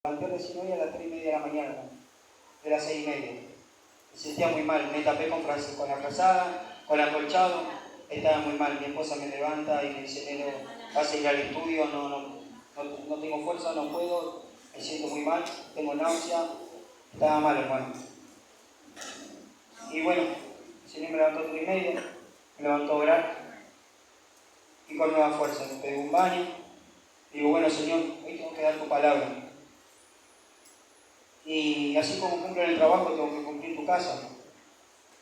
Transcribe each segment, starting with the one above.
levanté recién hoy a las 3:30 de la mañana, de las 6:30. Me sentía muy mal, me tapé con la frazada, con el acolchado, estaba muy mal. Mi esposa me levanta y me dice, Nero, vas a ir al estudio, no tengo fuerza, no puedo, me siento muy mal, tengo náusea, estaba mal, hermano. Y bueno, el Señor me levantó a 3:30, me levantó a orar y con nueva fuerza, me pedí un baño. Digo, bueno, Señor, hoy tengo que dar tu palabra. Y así como cumplo en el trabajo, tengo que cumplir en tu casa.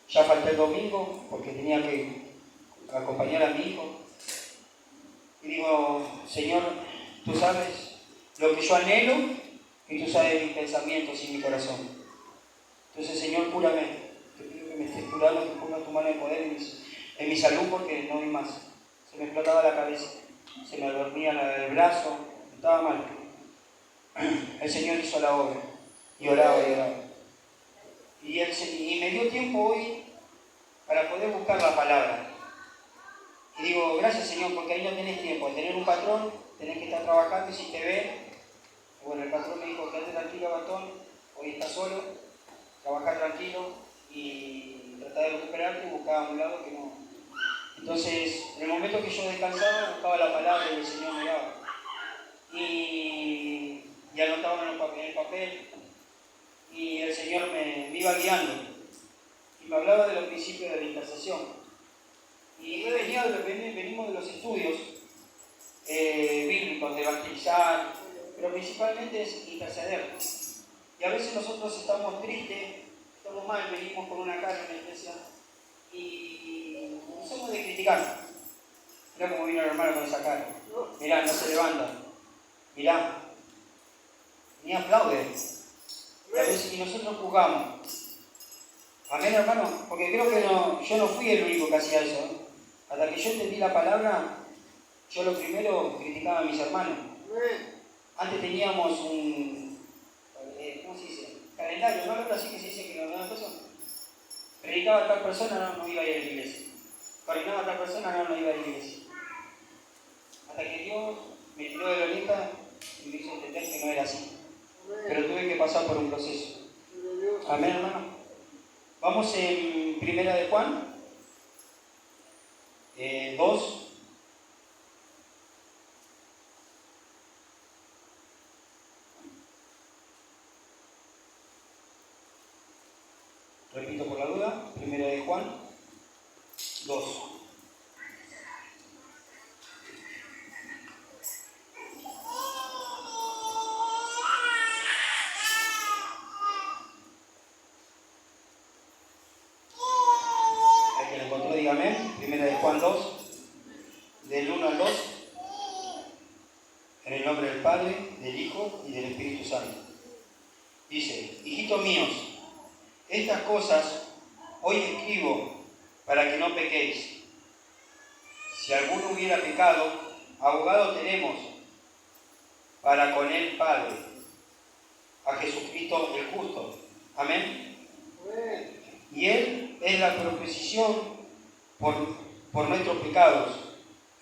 Ya falté el domingo porque tenía que acompañar a mi hijo. Y digo, Señor, tú sabes lo que yo anhelo y tú sabes mis pensamientos y mi corazón. Entonces, Señor, cúrame. Te pido que me estés curando, que pongas tu mano de poder en mi salud porque no vi más. Se me explotaba la cabeza, se me dormía el brazo, estaba mal. El Señor hizo la obra y oraba y oraba. Y me dio tiempo hoy para poder buscar la palabra. Y digo, gracias Señor, porque ahí no tenés tiempo. Al tener un patrón, tenés que estar trabajando y si te ve, bueno, el patrón me dijo, quédate tranquilo, Gastón, hoy estás solo, trabajar tranquilo y tratar de recuperarte y buscar a un lado que no. Entonces, en el momento que yo descansaba, buscaba la palabra y el Señor me daba. Y anotaba en el papel y el Señor me iba guiando y me hablaba de los principios de la intercesión. Y venimos de los estudios bíblicos, de evangelizar, pero principalmente es interceder. Y a veces nosotros estamos tristes, estamos mal, venimos con una cara en la iglesia y no somos de criticar. Mirá cómo vino el hermano con esa cara. Mirá, no se levanta. Mirá, ni aplaude. Y a veces nosotros juzgamos. Amén, hermano, porque creo que yo no fui el único que hacía eso. Hasta que yo entendí la palabra, yo lo primero criticaba a mis hermanos. Antes teníamos un, ¿cómo se dice? Calendario, ¿no? Ahora sí que se dice que no cosa. Predicaba a tal persona, no iba a ir a la iglesia. Coordinaba a tal persona, no iba a ir a la iglesia. Hasta que Dios me tiró de la oreja y me hizo entender que no era así. Pero tuve que pasar por un proceso. Amén, hermano. Vamos en Primera de Juan 2. Repito por la duda, Primera de Juan 2. El que lo encontró, dígame. Primera de Juan 2, del 1 al 2. En el nombre del Padre, del Hijo y del Espíritu Santo. Dice, hijitos míos, estas cosas hoy escribo para que no pequéis. Si alguno hubiera pecado, abogado tenemos para con el Padre, a Jesucristo el justo. Amén. Y Él es la propiciación por nuestros pecados.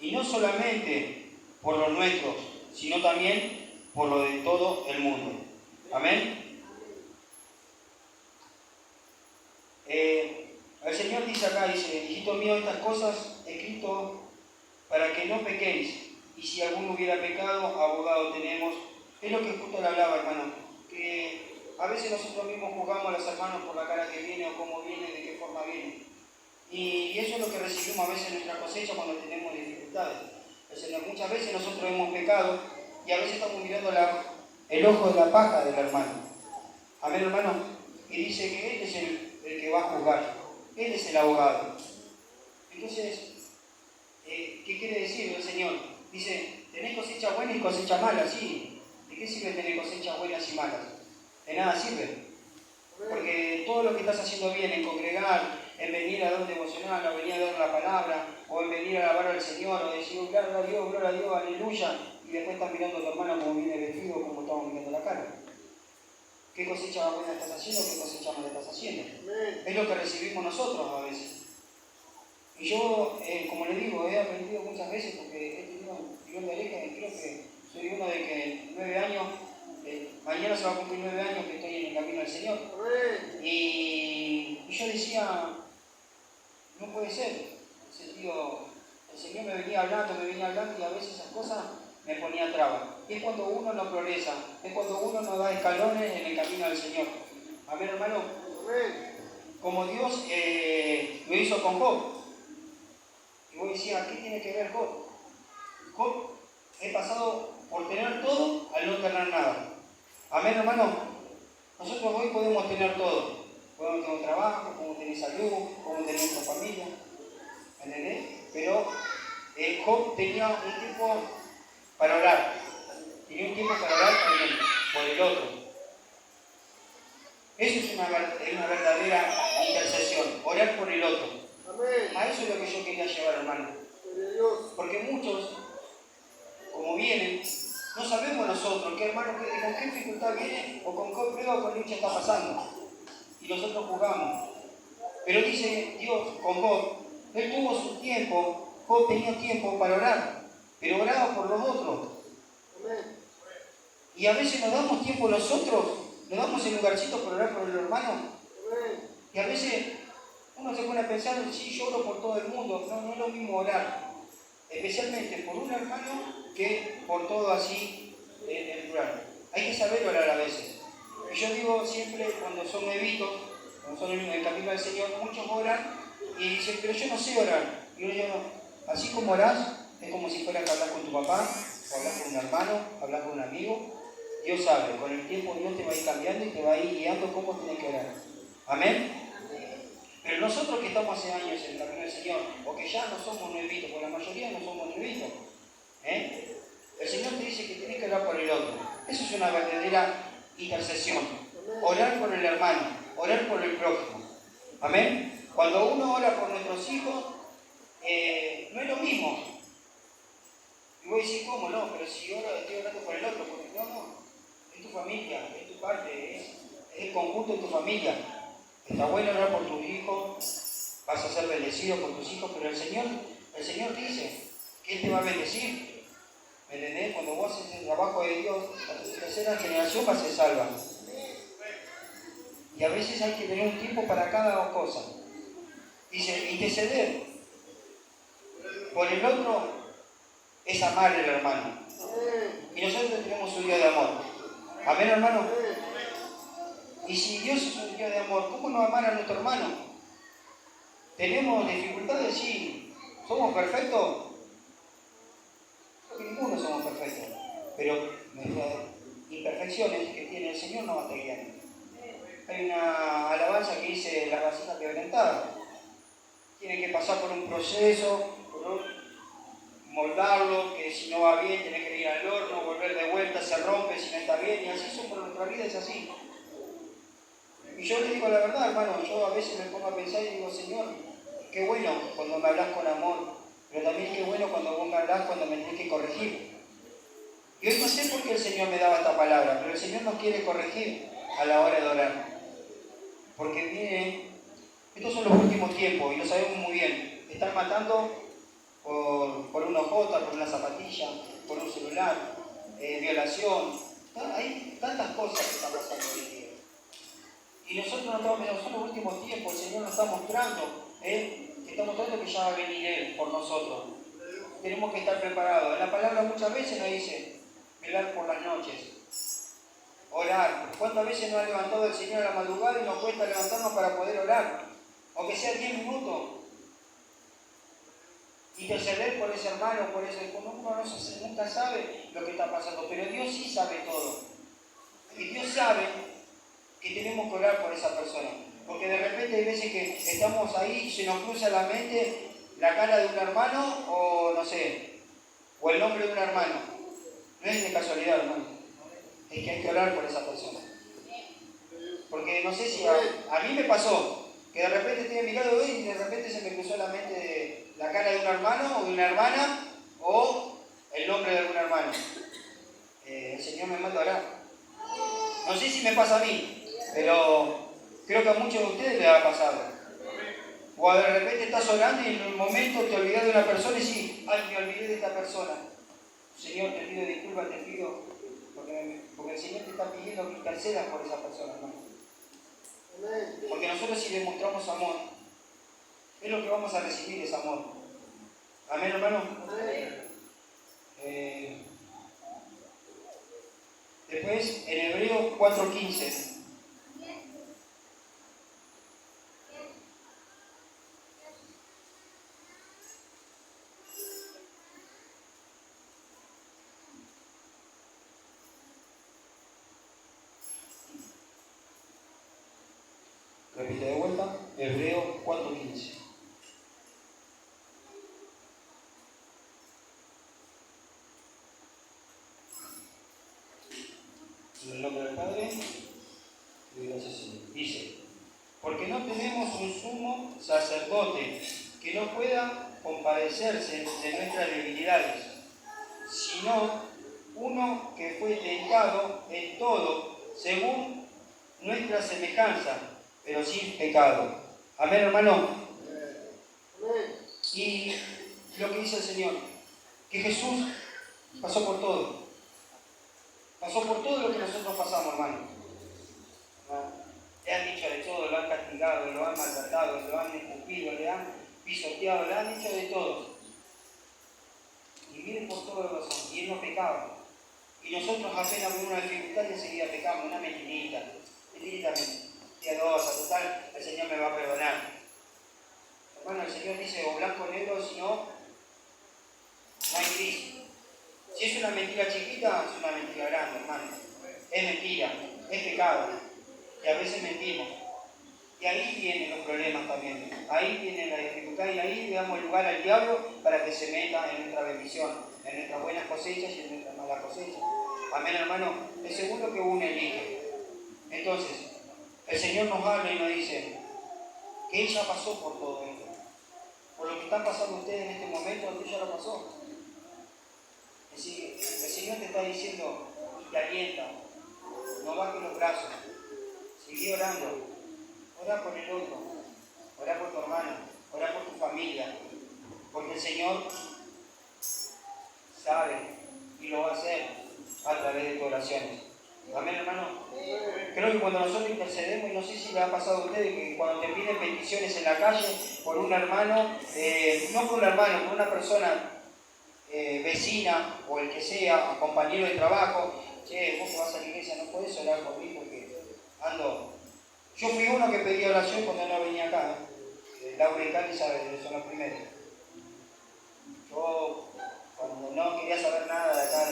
Y no solamente por los nuestros, sino también por lo de todo el mundo. Amén. El Señor dice acá, dice, hijito mío, estas cosas he escrito para que no pequéis. Y si alguno hubiera pecado, abogado tenemos. Es lo que justo le hablaba, hermano. Que a veces nosotros mismos juzgamos a los hermanos por la cara que viene o cómo viene, de qué forma viene. Y eso es lo que recibimos a veces en nuestra cosecha cuando tenemos dificultades. Muchas veces nosotros hemos pecado y a veces estamos mirando el ojo de la paja del hermano. Amén, hermano. Y dice que Él es el que va a juzgar. Él es el abogado. Entonces, ¿qué quiere decir el Señor? Dice, tenés cosecha buena y cosecha mala, sí. ¿De qué sirve tener cosechas buenas y malas? De nada sirve. Porque todo lo que estás haciendo bien en congregar, en venir a dar un devocional, o venir a dar la palabra, o en venir a alabar al Señor, o decir, gloria a Dios, aleluya, y después estás mirando a tu hermano como viene vestido, como estamos mirando la cara. ¿Qué cosecha buena estás haciendo? ¿Qué cosecha mala estás haciendo? Es lo que recibimos nosotros a veces. Y yo, como le digo, he aprendido muchas veces porque he tenido un tirón de oreja y creo que soy uno de que en 9 años mañana se va a cumplir 9 años que estoy en el camino del Señor. Y yo decía, no puede ser. En sentido, el Señor me venía hablando y a veces esas cosas me ponía trabas. Y es cuando uno no progresa, es cuando uno no da escalones en el camino del Señor. Amén, hermano. Como Dios lo hizo con Job. Y vos decías, ¿qué tiene que ver Job? Job, he pasado por tener todo al no tener nada. Amén, hermano. Nosotros hoy podemos tener todo. Podemos tener trabajo, podemos tener salud, podemos tener nuestra familia. ¿Entendés? Pero Job tenía un tiempo para orar. Tenía un tiempo para orar por el otro. Eso es una verdadera intercesión. Orar por el otro. Amén. A eso es lo que yo quería llevar, hermano. Porque muchos, como vienen, no sabemos nosotros qué hermano, con qué dificultad viene o con qué prueba o con lucha está pasando. Y nosotros jugamos. Pero dice Dios con Job, él tuvo su tiempo, Job tenía tiempo para orar, pero oraba por los otros. Y a veces nos damos tiempo nosotros, nos damos el lugarcito para orar por el hermano. Y a veces uno se pone a pensar, sí, yo oro por todo el mundo, no es lo mismo orar, especialmente por un hermano que por todo así en plural. Hay que saber orar a veces. Y yo digo siempre, cuando son evitos, cuando son en el camino del Señor, muchos oran y dicen, pero yo no sé orar. Y yo digo, así como orás, es como si fueras a hablar con tu papá, o hablar con un hermano, hablar con un amigo. Dios sabe, con el tiempo Dios te va a ir cambiando y te va a ir guiando cómo tienes que orar. Amén. Pero nosotros que estamos hace años en el camino del Señor, o que ya no somos nuevitos, porque la mayoría no somos nuevitos, el Señor te dice que tienes que orar por el otro. Eso es una verdadera intercesión. Orar por el hermano, orar por el prójimo. Amén. Cuando uno ora por nuestros hijos, no es lo mismo. Y voy a decir, ¿cómo no? Pero si estoy orando por el otro, porque no. Es tu familia, es tu parte, es el conjunto de tu familia. Está bueno orar por tus hijos, vas a ser bendecido por tus hijos, pero el Señor dice que Él te va a bendecir. ¿Me entendés? Cuando vos haces el trabajo de Dios, a tu tercera generación va a ser salva. Y a veces hay que tener un tiempo para cada cosa. Dice, interceder por el otro es amar al hermano. Y nosotros tenemos un día de amor. Amén, hermano. Y si Dios es un Dios de amor, ¿cómo no amar a nuestro hermano? ¿Tenemos dificultades? Sí. ¿Somos perfectos? Creo que ninguno somos perfectos. Pero nuestras imperfecciones que tiene el Señor nos va a estar guiando. Hay una alabanza que dice la vasija quebrantada. Tiene que pasar por un proceso, moldarlo, que si no va bien tiene que ir al horno, volver de vuelta, se rompe si no está bien, y así son por nuestra vida, es así. Y yo le digo la verdad, hermano, yo a veces me pongo a pensar y digo, Señor, qué bueno cuando me hablas con amor, pero también qué bueno cuando vos me hablas cuando me tenés que corregir. Y hoy no sé por qué el Señor me daba esta palabra, pero el Señor nos quiere corregir a la hora de orar. Porque miren, estos son los últimos tiempos y lo sabemos muy bien. Están matando por una jota, por una zapatilla, por un celular, violación. Hay tantas cosas que están pasando hoy en día. Y nosotros no estamos pensando, son los últimos tiempos, el Señor nos está mostrando, que ya va a venir Él por nosotros. Tenemos que estar preparados. En la palabra muchas veces nos dice, velar por las noches, orar. ¿Cuántas veces nos ha levantado el Señor a la madrugada y nos cuesta levantarnos para poder orar? Aunque sea 10 minutos. Interceder por ese hermano, por ese... Uno nunca sabe lo que está pasando, pero Dios sí sabe todo. Y Dios sabe que tenemos que orar por esa persona. Porque de repente hay veces que estamos ahí y se nos cruza la mente la cara de un hermano o no sé, o el nombre de un hermano. No es de casualidad, hermano. Es que hay que orar por esa persona. Porque no sé si a mí me pasó que de repente estoy mirando y de repente se me cruzó la mente de la cara de un hermano o de una hermana o el nombre de algún hermano. El Señor me manda a orar. No sé si me pasa a mí, pero creo que a muchos de ustedes les ha pasado. O de repente estás orando y en un momento te olvidas de una persona y sí, ay, me olvidé de esta persona. Señor, te pido disculpas, te pido porque el Señor te está pidiendo que intercedas por esa persona, hermano. Porque nosotros si demostramos amor, es lo que vamos a recibir, es amor. Amén, hermano. Después, en Hebreos 4:15. Repite de vuelta, Hebreos 4:15. En el nombre del Padre, y gracias Señor. Dice, porque no tenemos un sumo sacerdote que no pueda compadecerse de nuestras debilidades, sino uno que fue tentado en todo, según nuestra semejanza, pero sin pecado. Amén, hermano. Y lo que dice el Señor, que Jesús pasó por todo. Pasó por todo lo que nosotros pasamos, hermano. Le han dicho de todo, lo han castigado, lo han maltratado, lo han escupido, le han pisoteado, le han hecho de todo. Y miren por todo lo razón, y él no pecaba. Y nosotros apenas con una dificultad y enseguida pecamos, una mentirita piadosa, total, el Señor me va a perdonar. Hermano, el Señor dice, o blanco o negro, si no hay gris. Si es una mentira chiquita, es una mentira grande, hermano. Es mentira, es pecado. Y a veces mentimos. Y ahí vienen los problemas también. Ahí viene la dificultad y ahí le damos lugar al diablo para que se meta en nuestra bendición, en nuestras buenas cosechas y en nuestras malas cosechas. Amén, hermano. El segundo que uno elige. Entonces, el Señor nos habla y nos dice que ella pasó por todo esto. Por lo que están pasando ustedes en este momento, ella lo pasó. Es decir, el Señor te está diciendo y te alienta. No bajes los brazos. Sigue orando. Ora por el otro. Ora por tu hermano. Ora por tu familia. Porque el Señor sabe y lo va a hacer a través de tus oraciones. Amén, hermano. Creo que cuando nosotros intercedemos, y no sé si le ha pasado a ustedes, que cuando te piden bendiciones en la calle por un hermano, no por un hermano, por una persona vecina o el que sea, compañero de trabajo, che, vos que vas a la iglesia, no podés orar por mí porque ando. Yo fui uno que pedía oración cuando no venía acá. Laura y Cali son los primeros. Yo, cuando no quería saber nada de acá,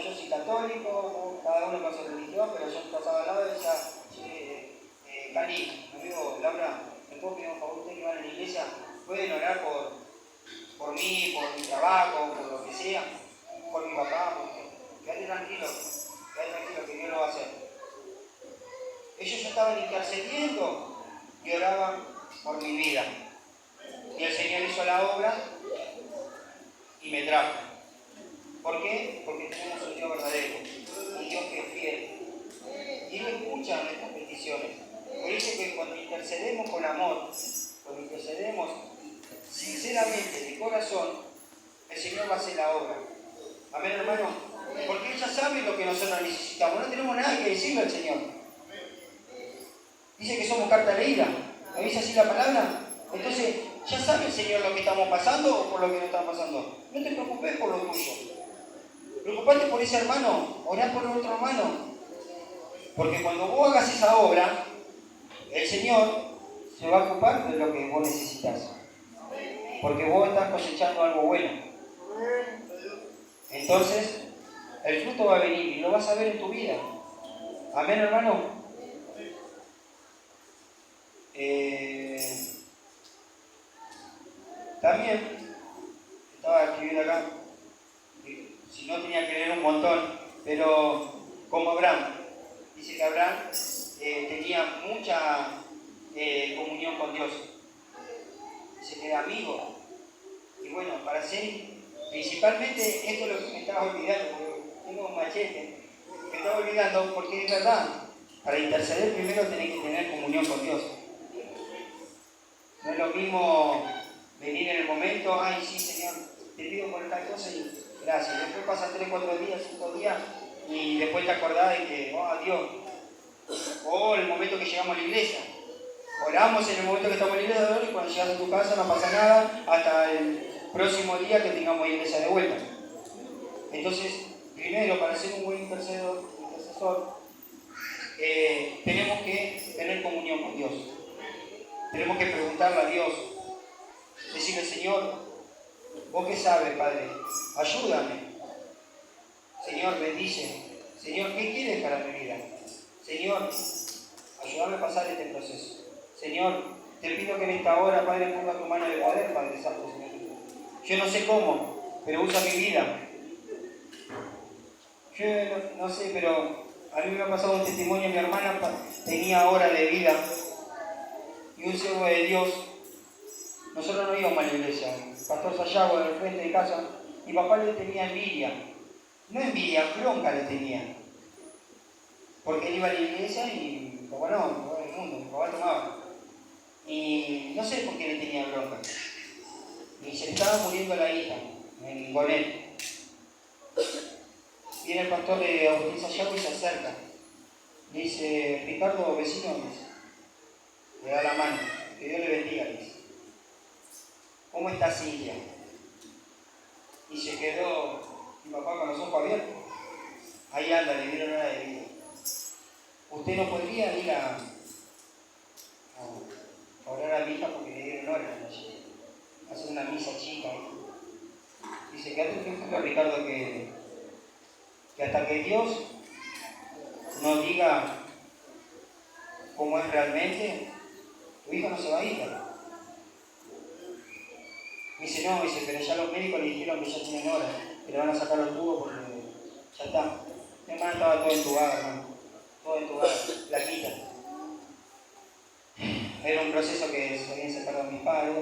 yo soy católico, cada uno con su religión, pero yo pasaba al lado y decía, Cali, me digo, Laura, ¿me puedo pedir un favor? Ustedes que van a la iglesia, pueden orar por mí, por mi trabajo, por lo que sea, por mi papá, quédate tranquilo que Dios lo va a hacer. Ellos estaban intercediendo y oraban por mi vida. Y el Señor hizo la obra y me trajo. ¿Por qué? Porque tenemos un Dios verdadero, un Dios que es fiel. Y Él escucha nuestras peticiones. Él dice que cuando intercedemos con amor, cuando intercedemos sinceramente, de corazón, el Señor va a hacer la obra. Amén, hermano. Porque Él ya sabe lo que nosotros necesitamos. No tenemos nada que decirle al Señor. Dice que somos carta leída. ¿No dice así la palabra? Entonces, ya sabe el Señor lo que estamos pasando o por lo que no estamos pasando. No te preocupes por lo tuyo. Preocupate por ese hermano. Orá por el otro hermano. Porque cuando vos hagas esa obra, el Señor se va a ocupar de lo que vos necesitas. Porque vos estás cosechando algo bueno. Entonces, el fruto va a venir y lo vas a ver en tu vida. Amén, hermano. También estaba escribiendo acá, si no tenía que leer un montón, pero como Abraham, dice que Abraham tenía mucha comunión con Dios. Dice que era amigo. Y bueno, para ser, principalmente esto es lo que me estaba olvidando, porque tengo un machete, me estaba olvidando porque es verdad, para interceder primero tenés que tener comunión con Dios. No es lo mismo venir en el momento, ay sí Señor, te pido por tal cosa y gracias. Después pasa 3, 4 días, 5 días y después te acordás de que, oh, Dios. O el momento que llegamos a la iglesia. Oramos en el momento que estamos en la iglesia y cuando llegas a tu casa no pasa nada hasta el próximo día que tengamos iglesia de vuelta. Entonces, primero, para ser un buen intercesor, tenemos que tener comunión con Dios. Tenemos que preguntarle a Dios, decirle, Señor, vos qué sabes, Padre, ayúdame. Señor, bendice. Señor, ¿qué quieres para mi vida? Señor, ayúdame a pasar este proceso. Señor, te pido que en esta hora, Padre, ponga tu mano de poder, Padre Santo, Señor. Yo no sé cómo, pero usa mi vida. Yo no sé, pero a mí me ha pasado un testimonio. Mi hermana tenía horas de vida y un siervo de Dios. Nosotros no íbamos a la iglesia. Pastor Sayago, en el frente de casa, mi papá le tenía envidia. No envidia, bronca le tenía. Porque él iba a la iglesia y mi papá no, mi papá del mundo, mi papá tomaba. Y no sé por qué le tenía bronca. Y se estaba muriendo la hija en Gonet. Viene el pastor de Agustín Sayago y se acerca. Le dice, Ricardo, vecino, le da la mano, que Dios le bendiga, le dice. ¿Cómo está Silvia? Y se quedó mi papá con los ojos abiertos. Ahí anda, le dieron hora de vida. ¿Usted no podría ir a orar a mi hija porque le dieron hora allí? Hacer una misa chica. Dice, quédate tranquilo, Ricardo, que hasta que Dios nos diga cómo es realmente, tu hija no se va a ir. Me dice, no, dice, pero ya los médicos le dijeron que ya tienen hora, que le van a sacar los tubos porque ya está. Mi hermana estaba todo entubada, hermano. Todo entubada, plaquita. Era un proceso que se habían sacado a mis padres,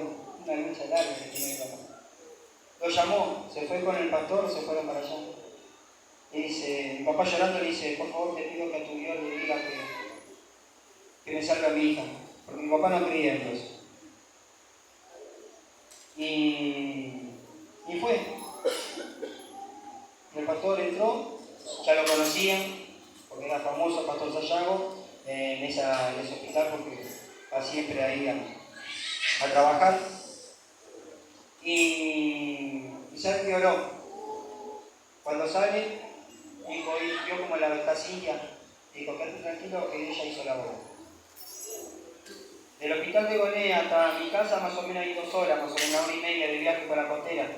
una lucha larga que tiene mi papá. Lo llamó, se fue con el pastor, se fueron para allá. Y dice, mi papá llorando le dice, por favor te pido que a tu Dios le diga que me salga mi hija, porque mi papá no creía en Dios. Y fue. El pastor entró, ya lo conocían, porque era famoso el pastor Sayago en ese hospital, porque va siempre ahí a trabajar. Y ¿sabe qué oró? Cuando sale, dijo, vio como la vestacilla, dijo, quédate tranquilo que ella hizo la obra. Del hospital de Gonet hasta mi casa más o menos hay 2 horas, más o menos 1 hora y media de viaje por la costera.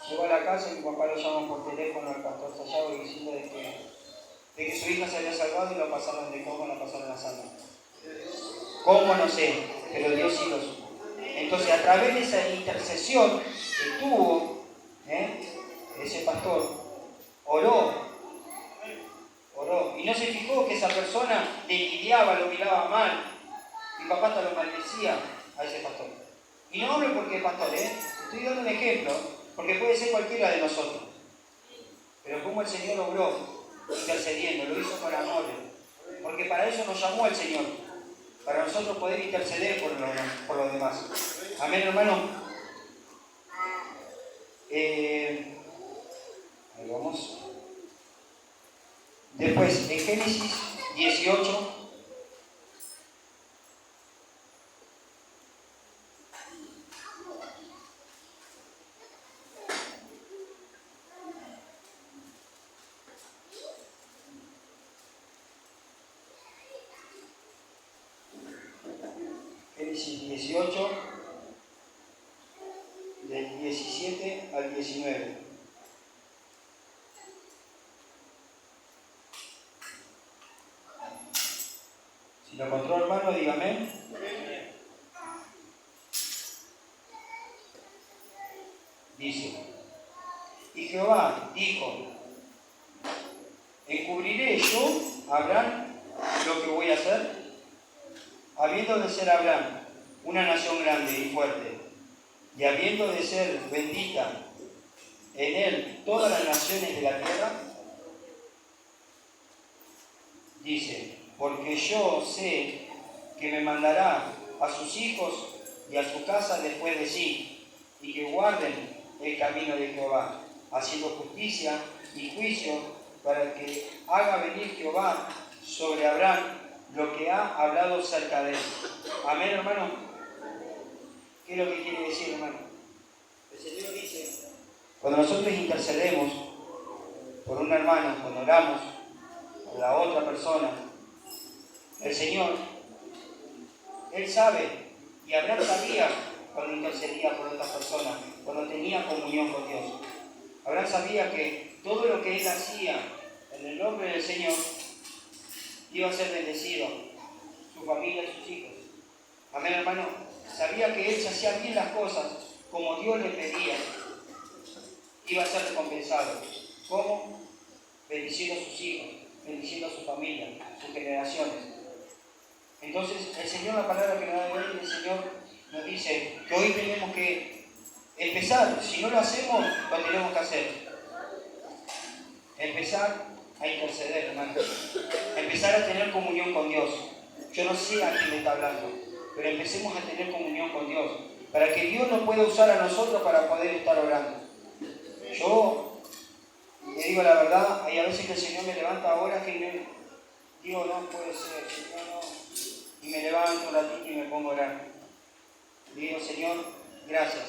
Llegó a la casa y mi papá lo llama por teléfono al pastor Sayago diciendo de que su hija se había salvado y lo pasaron de coma, la pasaron a salva. ¿Cómo? No sé, pero Dios sí lo supo. Entonces, a través de esa intercesión que tuvo ese pastor, oró, y no se fijó que esa persona le envidiaba, lo miraba mal. Mi papá hasta lo maldecía a ese pastor. Y no hablo porque es pastor, estoy dando un ejemplo, porque puede ser cualquiera de nosotros. Pero como el Señor obró intercediendo, lo hizo con amor, porque para eso nos llamó el Señor, para nosotros poder interceder por los demás. Amén, hermano. Ahí vamos. Después, en Génesis 18, Génesis 18, del 17 al 19. Si lo encontró, hermano, dígame. Dice, y Jehová dijo, ¿encubriré yo a Abraham lo que voy a hacer? Habiendo de ser Abraham una nación grande y fuerte, y habiendo de ser bendita en él todas las naciones de la tierra, dice, porque yo sé que me mandará a sus hijos y a su casa después de sí, y que guarden el camino de Jehová, haciendo justicia y juicio para que haga venir Jehová sobre Abraham lo que ha hablado cerca de él. Amén, hermano. ¿Qué es lo que quiere decir, hermano? El Señor dice, cuando nosotros intercedemos por un hermano, cuando oramos por la otra persona, el Señor, Él sabe, y Abraham sabía cuando intercedía por otras personas, cuando tenía comunión con Dios. Abraham sabía que todo lo que él hacía en el nombre del Señor iba a ser bendecido, su familia y sus hijos. Amén, hermano. Sabía que él, si hacía bien las cosas como Dios le pedía, iba a ser recompensado. ¿Cómo? Bendiciendo a sus hijos, bendiciendo a su familia, sus generaciones. Entonces, el Señor, la palabra que nos da hoy, el Señor nos dice que hoy tenemos que empezar. Si no lo hacemos, lo tenemos que hacer. Empezar a interceder, hermano. Empezar a tener comunión con Dios. Yo no sé a quién le está hablando, pero empecemos a tener comunión con Dios, para que Dios nos pueda usar a nosotros para poder estar orando. Yo le digo la verdad, hay a veces que el Señor me levanta ahora que digo, no puede ser, Señor, no. Y me levanto un ratito y me pongo a orar. Le digo, Señor, gracias,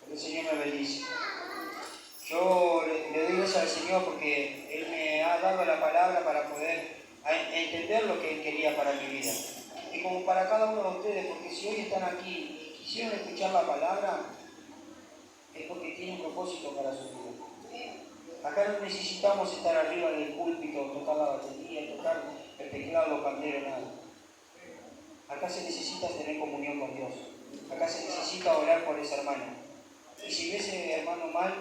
porque el Señor me bendice. Yo le doy gracias al Señor porque Él me ha dado la palabra para poder entender lo que Él quería para mi vida. Y como para cada uno de ustedes, porque si hoy están aquí y quisieron escuchar la palabra, es porque tiene un propósito para su vida. Acá no necesitamos estar arriba del púlpito, tocar la batería, tocar el teclado, los panderos, nada. Acá se necesita tener comunión con Dios. Acá se necesita orar por ese hermano. Y si ves a ese hermano mal,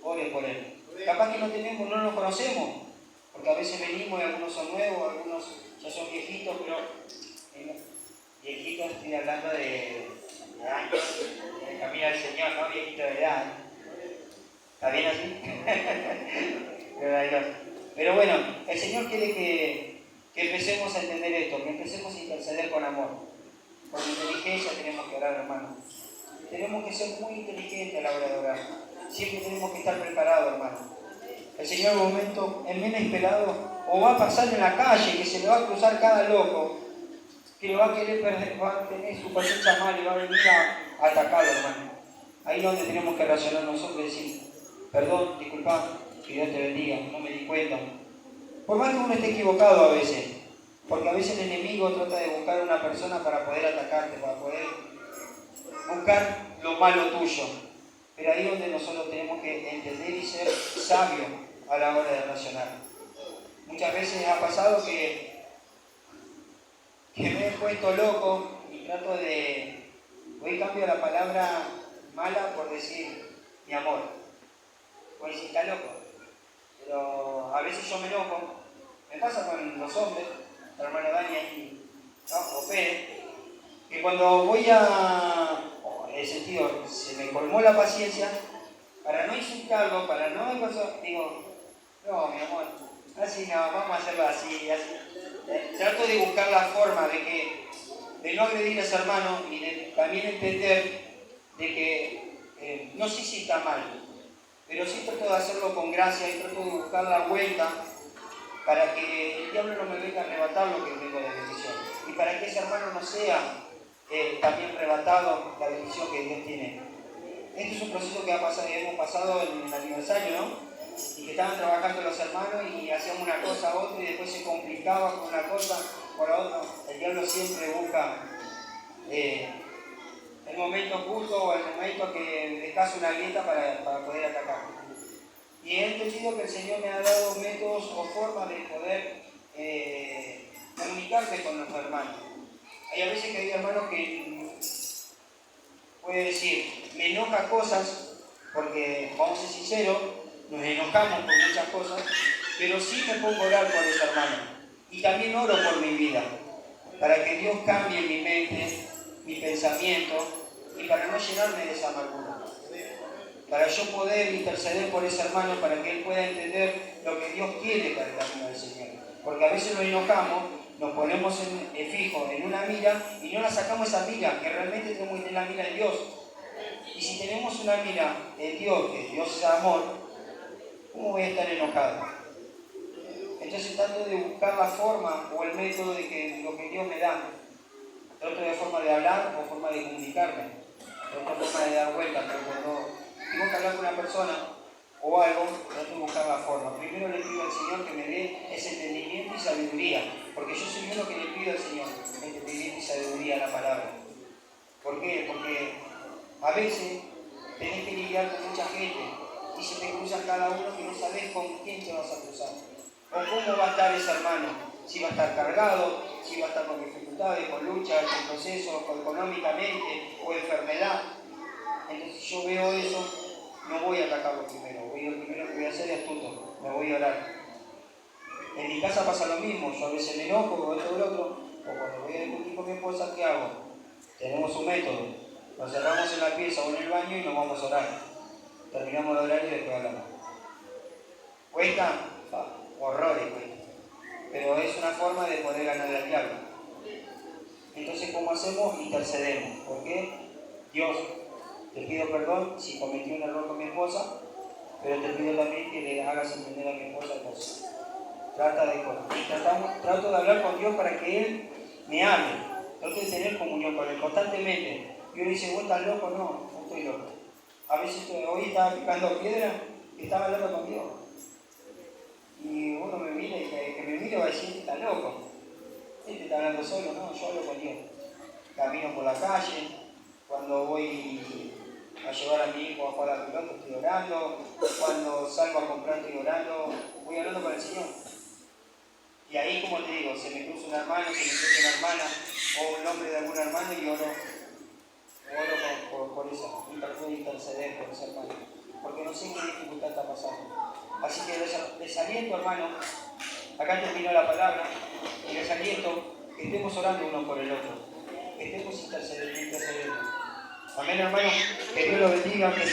ore por él. Capaz que no lo conocemos, porque a veces venimos y algunos son nuevos, algunos ya son viejitos, pero viejitos estoy hablando de años, de camino al Señor, no viejito de edad. ¿Está bien así? Pero bueno, el Señor quiere que empecemos a entender esto, que empecemos a interceder con amor. Con inteligencia tenemos que orar, hermano. Tenemos que ser muy inteligentes a la hora de orar. Siempre tenemos que estar preparados, hermano. El Señor en un momento, en menos esperado, o va a pasar en la calle, que se le va a cruzar cada loco, que lo va a querer perder, va a tener su cosecha mal y va a venir a atacarlo, hermano. Ahí es donde tenemos que reaccionar nosotros y decir, perdón, disculpa, que Dios te bendiga, no me di cuenta. Por más que uno esté equivocado a veces, porque a veces el enemigo trata de buscar a una persona para poder atacarte, para poder buscar lo malo tuyo. Pero ahí es donde nosotros tenemos que entender y ser sabios a la hora de racionar. Muchas veces ha pasado que me he puesto loco y trato de... Hoy cambio la palabra mala por decir mi amor. Voy a decir, está loco. Pero a veces yo me enojo. Me pasa con los hombres, la hermana Dani y o Pérez, que cuando voy a... en el sentido, se me colmó la paciencia, para no insultarlo, para no... digo, no, mi amor, así no, vamos a hacerlo así, así. Trato de buscar la forma de no agredir a ese hermano y de también entender de que no sé si está mal, pero sí trato de hacerlo con gracia y trato de buscar la vuelta para que el diablo no me venga a arrebatar lo que tengo de bendición y para que ese hermano no sea también arrebatado la bendición que Dios tiene. Este es un proceso que hemos pasado en el aniversario, ¿no? Y que estaban trabajando los hermanos y hacíamos una cosa a otra y después se complicaba con una cosa o la otra. El diablo siempre busca el momento justo o el momento que descansa una grieta para poder atacar. Y he entendido que el Señor me ha dado métodos o formas de poder comunicarse con nuestros hermanos. Hay a veces que hay hermanos que puede decir, me enoja cosas, porque vamos a ser sinceros, nos enojamos por muchas cosas, pero sí me pongo a orar por ese hermano. Y también oro por mi vida, para que Dios cambie mi mente, mi pensamiento, y para no llenarme de esa amargura. Para yo poder interceder por ese hermano, para que él pueda entender lo que Dios quiere para el camino del Señor. Porque a veces nos enojamos, nos ponemos fijo en una mira y no la sacamos esa mira, que realmente tenemos que tener la mira de Dios. Y si tenemos una mira en Dios, que Dios es amor, ¿cómo voy a estar enojado? Entonces trato de buscar la forma o el método de que lo que Dios me da. Trato de forma de hablar o forma de comunicarme. Trato de forma de dar vuelta, pero cuando tengo que hablar con una persona o algo, trato de buscar la forma. Primero le pido al Señor que me dé ese entendimiento y sabiduría, porque yo soy uno que le pido al Señor entendimiento y sabiduría a la palabra. ¿Por qué? Porque a veces tenés que lidiar con mucha gente y se te cruzan cada uno que no sabes con quién te vas a cruzar. O cómo va a estar ese hermano, si va a estar cargado, si va a estar con dificultades, con luchas, con procesos, o económicamente, o enfermedad. Entonces yo veo eso, no voy a atacarlo primero, lo primero que voy a hacer es astuto, me voy a orar. En mi casa pasa lo mismo, yo a veces me enojo, o esto o lo otro, o cuando voy a discutir con mi esposa, ¿qué hago? Tenemos un método, nos cerramos en la pieza o en el baño y nos vamos a orar. Terminamos de orar y después hablamos. ¿Cuesta? Horrores cuesta. Pero es una forma de poder ganar al diablo. Entonces, ¿cómo hacemos? Intercedemos. ¿Por qué? Dios, te pido perdón si cometí un error con mi esposa, pero te pido también que le hagas entender a mi esposa cosas. Trato de hablar con Dios para que Él me hable. Trato de tener comunión con Él constantemente. Y uno dice, ¿vos estás loco? No estoy loco. A veces hoy estaba picando piedra y estaba hablando con Dios. Y uno me mira y que me mire va a decir, este está loco. Este está hablando solo, no, yo hablo con Dios. Camino por la calle, cuando voy a llevar a mi hijo a jugar a la pelota estoy orando, cuando salgo a comprar estoy orando, voy hablando con el Señor. Y ahí, como te digo, se me cruza un hermano, se me cruza una hermana, o el nombre de algún hermano y oro por eso, y trato de interceder por ese hermano, porque no sé qué dificultad está pasando. Así que les aliento, hermano, acá terminó la palabra, y les aliento que estemos orando uno por el otro, que estemos intercediendo. Amén, hermano, que Dios lo bendiga.